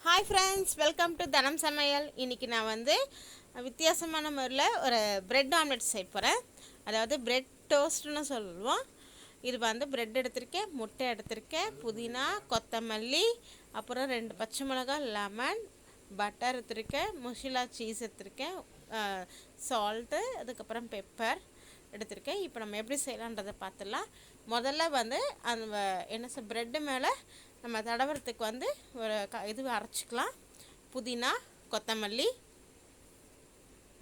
Hi friends, welcome to தனம் சமையல். இன்றைக்கி நான் வந்து வித்தியாசமான முறையில் ஒரு பிரெட் ஆம்லெட் செய்ய போகிறேன். அதாவது பிரெட் டோஸ்ட்னு சொல்லுவோம். இது வந்து பிரெட் எடுத்திருக்கேன், முட்டை எடுத்திருக்கேன், புதினா, கொத்தமல்லி, அப்புறம் 2 பச்சை மிளகாய், லெமன், பட்டர் எடுத்திருக்கேன், மொசிலா சீஸ் எடுத்திருக்கேன், சால்ட்டு, அதுக்கப்புறம் பெப்பர் எடுத்திருக்கேன். இப்போ நம்ம எப்படி செய்யலான்றதை பார்த்துடலாம். முதல்ல வந்து அந்த என்ன ப்ரெட்டு மேலே நம்ம தடவுறதுக்கு வந்து ஒரு இது அரைச்சிக்கலாம். புதினா, கொத்தமல்லி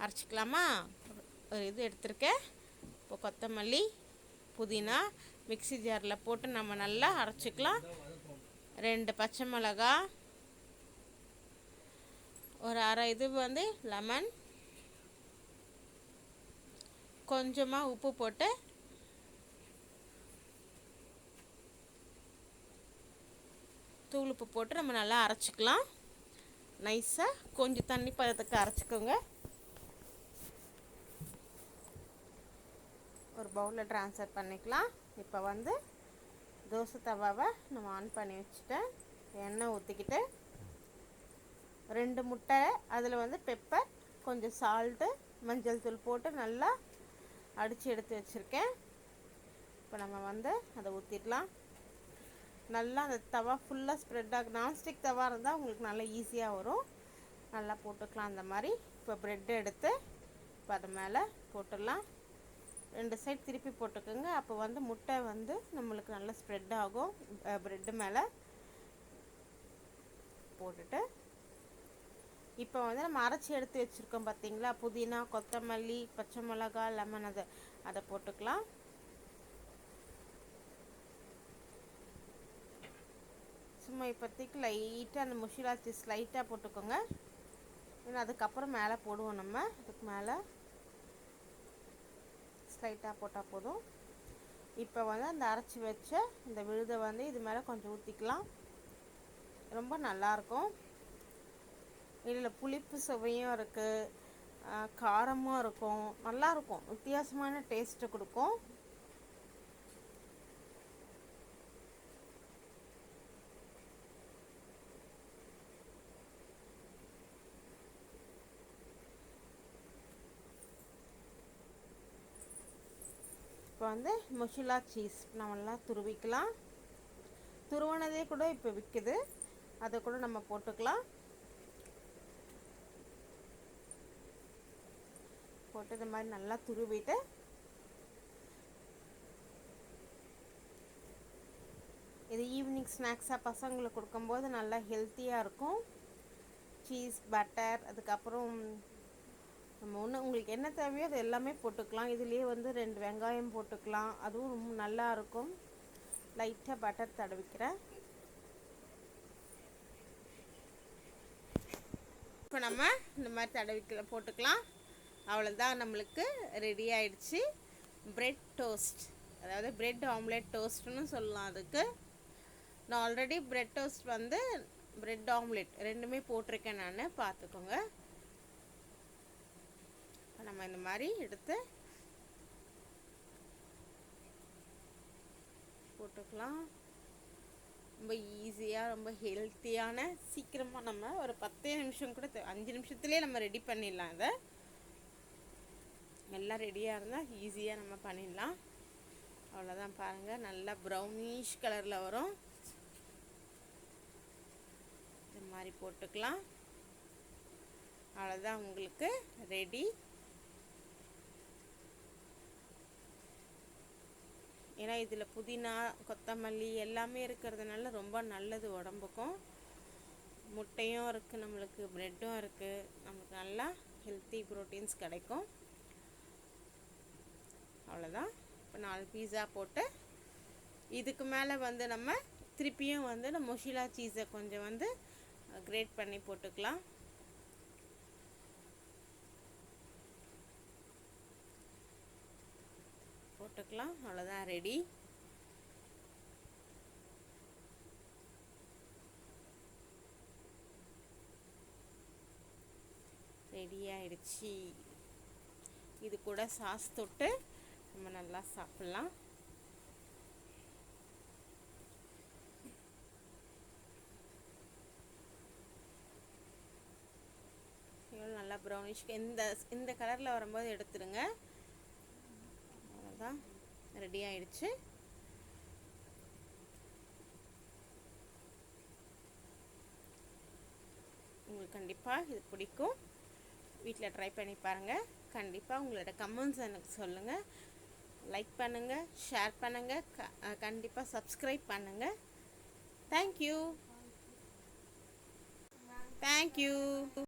அரைச்சிக்கலாமா? ஒரு இது எடுத்திருக்கேன். இப்போ கொத்தமல்லி, புதினா மிக்ஸி ஜாரில் போட்டு நம்ம நல்லா அரைச்சிக்கலாம். 2 பச்சை மிளகா, ஒரு அரை இது வந்து லெமன், கொஞ்சமாக உப்பு போட்டு தூள் உப்பு போட்டு நம்ம நல்லா அரைச்சிக்கலாம். நைஸாக கொஞ்சம் தண்ணி பதத்துக்கு அரைச்சிக்கோங்க. ஒரு பவுலில் ட்ரான்ஸ்ஃபர் பண்ணிக்கலாம். இப்போ வந்து தோசை தவாவை நம்ம ஆன் பண்ணி வச்சுட்டேன். எண்ணெய் ஊற்றிக்கிட்டு 2 முட்டை, அதில் வந்து பெப்பர், கொஞ்சம் சால்ட்டு, மஞ்சள் தூள் போட்டு நல்லா அடித்து எடுத்து வச்சுருக்கேன். இப்போ நம்ம வந்து அதை ஊற்றிடலாம். நல்லா அந்த தவா ஃபுல்லாக ஸ்ப்ரெட் ஆகும். நான்ஸ்டிக் தவா இருந்தால் உங்களுக்கு நல்லா ஈஸியாக வரும். நல்லா போட்டுக்கலாம் அந்த மாதிரி. இப்போ ப்ரெட்டு எடுத்து இப்போ அது மேலே போட்டுடலாம். 2 சைட் திருப்பி போட்டுக்கோங்க. அப்போ வந்து முட்டை வந்து நம்மளுக்கு நல்லா ஸ்ப்ரெட் ஆகும். ப்ரெட்டு மேலே போட்டுட்டு இப்போ வந்து நம்ம அரைச்சி எடுத்து வச்சுருக்கோம் பார்த்தீங்களா, புதினா, கொத்தமல்லி, பச்சை மிளகா, லெமன், அதை போட்டுக்கலாம். சும்மா இப்போதைக்கு லைட்டாக அந்த மொசிலா சீஸ் லைட்டாக போட்டுக்கோங்க. ஏன்னா அதுக்கப்புறம் மேலே போடுவோம். நம்ம அதுக்கு மேலே ஸ்லைட்டாக போட்டால் போதும். இப்போ வந்து அந்த அரைச்சி வச்ச இந்த விழுதை வந்து இது மேலே கொஞ்சம் ஊற்றிக்கலாம். ரொம்ப நல்லாயிருக்கும். இதில் புளிப்பு சுவையும் இருக்குது, காரமும் இருக்கும், நல்லாயிருக்கும். வித்தியாசமான டேஸ்ட்டு கொடுக்கும். இப்போ வந்து மொசிலா சீஸ் நம்மளாம் துருவிக்கலாம். துருவனதே கூட இப்போ விற்குது, அதை கூட நம்ம போட்டுக்கலாம். போட்டு இந்த மாதிரி நல்லா துருவிட்டு இது ஈவினிங் ஸ்நாக்ஸாக பசங்களுக்கு கொடுக்கும்போது நல்லா ஹெல்த்தியாக இருக்கும். சீஸ், பட்டர், அதுக்கப்புறம் நம்ம உங்களுக்கு என்ன தேவையோ அது எல்லாமே போட்டுக்கலாம். இதுலேயே வந்து 2 வெங்காயம் போட்டுக்கலாம், அதுவும் ரொம்ப நல்லாயிருக்கும். லைட்டாக பட்டர் தடவிக்கிறேன். இப்போ நம்ம இந்த மாதிரி போட்டுக்கலாம். அவ்வளோதான், நம்மளுக்கு ரெடி ஆயிடுச்சு பிரெட் டோஸ்ட். அதாவது பிரெட் ஆம்லெட் டோஸ்ட்னு சொல்லலாம். அதுக்கு நான் ஆல்ரெடி பிரெட் டோஸ்ட் வந்து பிரெட் ஆம்லெட் ரெண்டுமே போட்டிருக்கேன் நான், பார்த்துக்கோங்க. நம்ம இந்த மாதிரி எடுத்து போட்டுக்கலாம். ரொம்ப ஈஸியாக, ரொம்ப ஹெல்த்தியான, சீக்கிரமாக நம்ம ஒரு 10 நிமிஷம் கூட 5 நிமிஷத்துலேயே நம்ம ரெடி பண்ணிடலாம். இதை எல்லாம் ரெடியாக இருந்தால் ஈஸியாக நம்ம பண்ணிடலாம். அவ்வளோதான், பாருங்கள், நல்லா ப்ரௌனிஷ் கலரில் வரும். இந்த மாதிரி போட்டுக்கலாம். அவ்வளோதான், உங்களுக்கு ரெடி. ஏன்னா இதில் புதினா, கொத்தமல்லி எல்லாமே இருக்கிறதுனால ரொம்ப நல்லது உடம்புக்கும். முட்டையும் இருக்குது, நம்மளுக்கு ப்ரெட்டும் இருக்குது, நமக்கு நல்லா ஹெல்த்தி ப்ரோட்டீன்ஸ் கிடைக்கும். அவ்வளோதான். இப்போ 4 பீஸா போட்டு இதுக்கு மேலே வந்து நம்ம திருப்பியும் வந்து நம்ம மொசிலா சீஸை கொஞ்சம் வந்து கிரேட் பண்ணி போட்டுக்கலாம். அவ்வளோதான், ரெடி. ரெடி ஆயிடுச்சு. இது கூட சாஸ் தொட்டு நம்ம நல்லா சாப்பிட்லாம். ப்ரௌனிஷ்க்கு இந்த கலரில் வரும்போது எடுத்துடுங்க. அவ்வளோதான், ரெடி ஆயிடுச்சு. உங்களுக்கு கண்டிப்பாக இது பிடிக்கும். வீட்டில் ட்ரை பண்ணி பாருங்கள். கண்டிப்பாக உங்களோட கமெண்ட்ஸ் எனக்கு சொல்லுங்கள். லைக் பண்ணுங்கள், ஷேர் பண்ணுங்கள், கண்டிப்பாக சப்ஸ்கிரைப் பண்ணுங்கள். தேங்க்யூ.